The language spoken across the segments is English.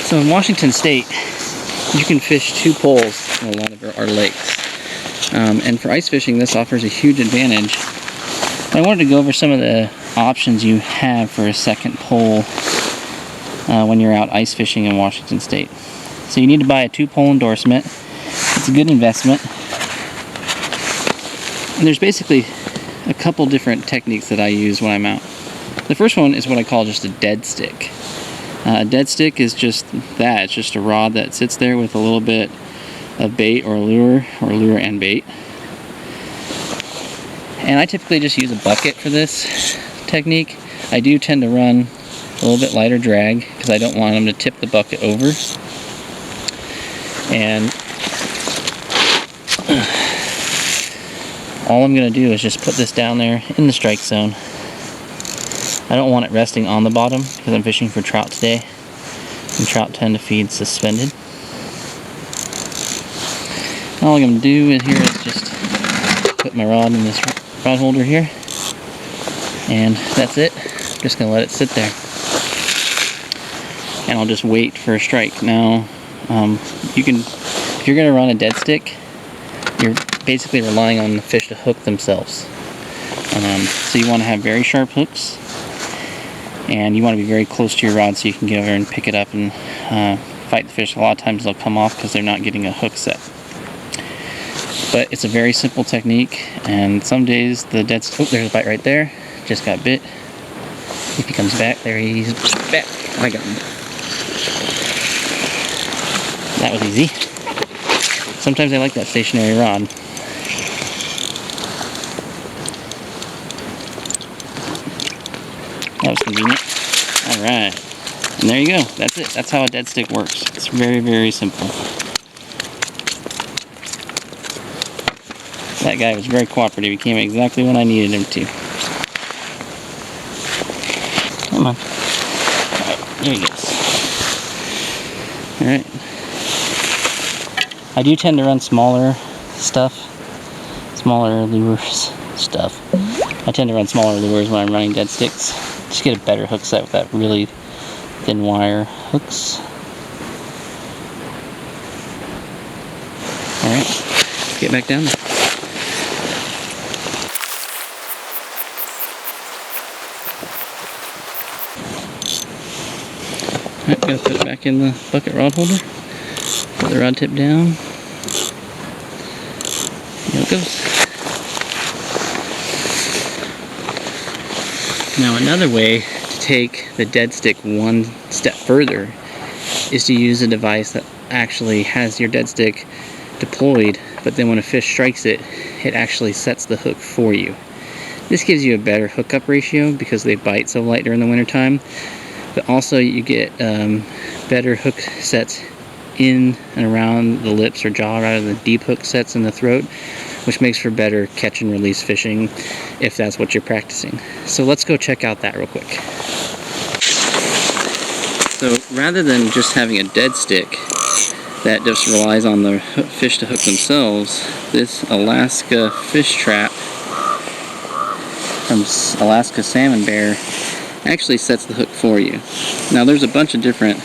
So in Washington State, you can fish 2 poles in a lot of our lakes. And for ice fishing, this offers a huge advantage. I wanted to go over some of the options you have for a second pole when you're out ice fishing in Washington State. So you need to buy a 2-pole endorsement. It's a good investment. And there's basically a couple different techniques that I use when I'm out. The first one is what I call just a dead stick. A dead stick is just that. It's just a rod that sits there with a little bit of bait or lure and bait. And I typically just use a bucket for this technique. I do tend to run a little bit lighter drag because I don't want them to tip the bucket over. And all I'm going to do is just put this down there in the strike zone. I don't want it resting on the bottom because I'm fishing for trout today, and trout tend to feed suspended. All I'm going to do in here is just put my rod in this rod holder here, and that's it. I'm just going to let it sit there, and I'll just wait for a strike. Now, if you're going to run a dead stick, you're basically relying on the fish to hook themselves. So you want to have very sharp hooks, and you want to be very close to your rod so you can get over and pick it up and fight the fish. A lot of times they'll come off because they're not getting a hook set. But it's a very simple technique, and some days the dead stick, oh, there's a bite right there, just got bit. If he comes back, there he's back. I got him. That was easy. Sometimes I like that stationary rod. That was convenient. Alright. And there you go. That's it. That's how a dead stick works. It's very, very simple. That guy was very cooperative. He came exactly when I needed him to. Come on. Alright, there he goes. Alright. I do tend to run smaller stuff. Smaller lures stuff. I tend to run smaller lures when I'm running dead sticks. Just get a better hook set with that really thin wire hooks. Alright, let's get back down there. Alright, gotta put it back in the bucket rod holder. Put the rod tip down. Here it goes. Now another way to take the dead stick one step further is to use a device that actually has your dead stick deployed, but then when a fish strikes it, it actually sets the hook for you. This gives you a better hookup ratio because they bite so light during the wintertime, but also you get better hook sets in and around the lips or jaw rather than deep hook sets in the throat, which makes for better catch and release fishing if that's what you're practicing. So let's go check out that real quick. So rather than just having a dead stick that just relies on the fish to hook themselves, this Alaska fish trap from Alaska Salmon Bear actually sets the hook for you. Now there's a bunch of different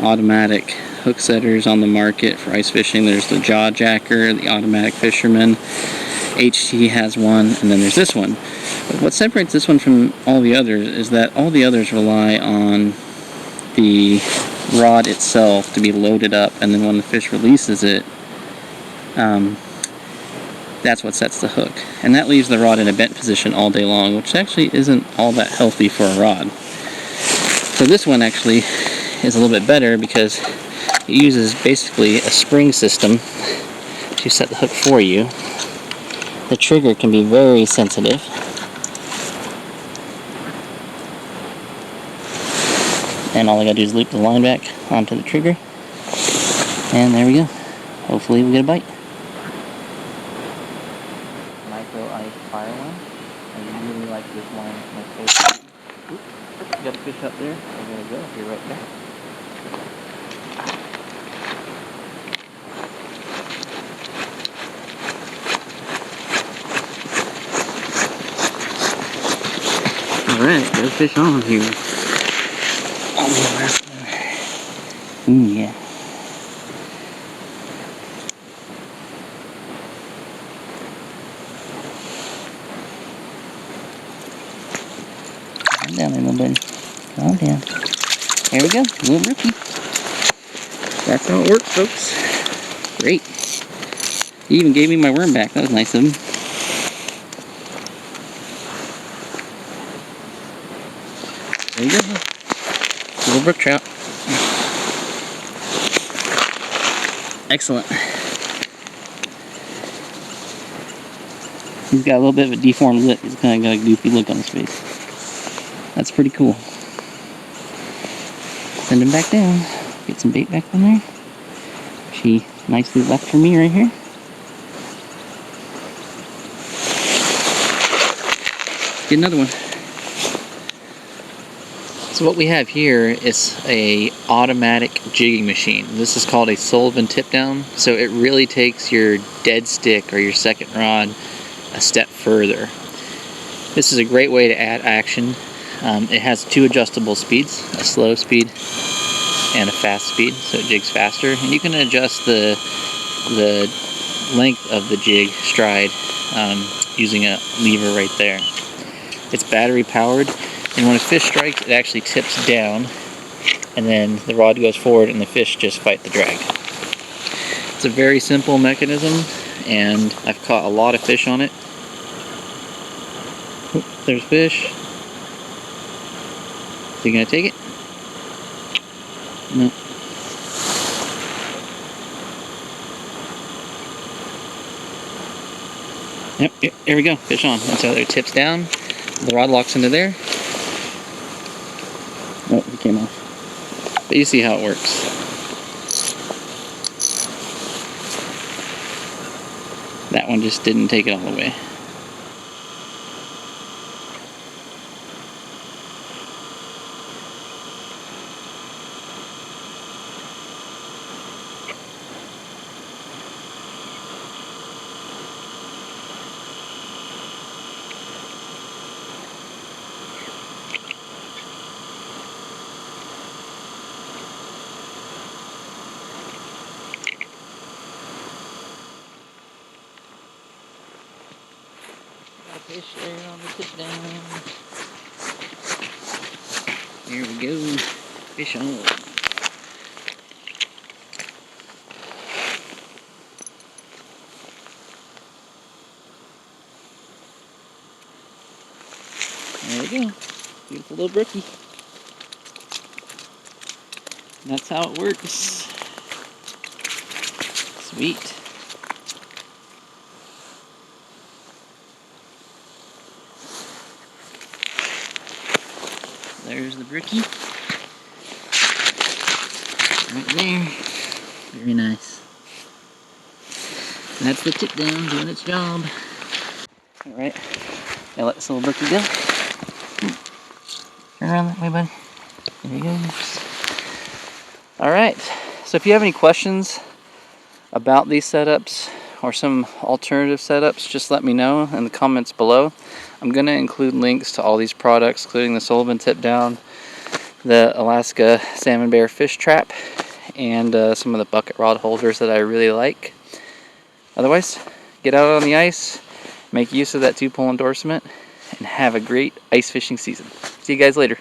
automatic hook setters on the market for ice fishing. There's the Jaw Jacker, the Automatic Fisherman, HT has one, and then there's this one. But what separates this one from all the others is that all the others rely on the rod itself to be loaded up, and then when the fish releases it, that's what sets the hook. And that leaves the rod in a bent position all day long, which actually isn't all that healthy for a rod. So this one actually is a little bit better because it uses basically a spring system to set the hook for you. The trigger can be very sensitive. And all I gotta do is loop the line back onto the trigger. And there we go. Hopefully we get a bite. Micro ice fire line. I really like this line. It's my favorite. Oops. Got a fish up there. I'm gonna go. I'll be right back. Alright, got a fish on here. On the last one. Yeah. There we go, little rookie. That's how it works, folks. Great. He even gave me my worm back. That was nice of him. There you go. Little brook trout. Excellent. He's got a little bit of a deformed lip. He's kind of got a goofy look on his face. That's pretty cool. Send him back down. Get some bait back in there. She nicely left for me right here. Get another one. So what we have here is a automatic jigging machine. This is called a Sullivan tip down. So it really takes your dead stick or your second rod a step further. This is a great way to add action. It has two adjustable speeds, a slow speed and a fast speed, so it jigs faster. And you can adjust the length of the jig stride using a lever right there. It's battery powered, and when a fish strikes, it actually tips down, and then the rod goes forward and the fish just fight the drag. It's a very simple mechanism, and I've caught a lot of fish on it. Oop, there's fish. Is he gonna take it? No. Yep, there we go, fish on. And so there, tips down, the rod locks into there. Oh, it came off. But you see how it works. That one just didn't take it all the way. Fish there on the tip down. Here we go. Fish on. There we go. Beautiful little brookie. And that's how it works. Sweet. There's the brookie. Right there. Very nice. That's the tip down doing its job. Alright. Now let this little brookie go. Turn around that way, buddy. There he goes. Alright. So if you have any questions about these setups or some alternative setups, just let me know in the comments below. I'm going to include links to all these products, including the Sullivan tip down, the Alaska salmon bear fish trap, and some of the bucket rod holders that I really like. Otherwise, get out on the ice, make use of that 2-pole endorsement, and have a great ice fishing season. See you guys later.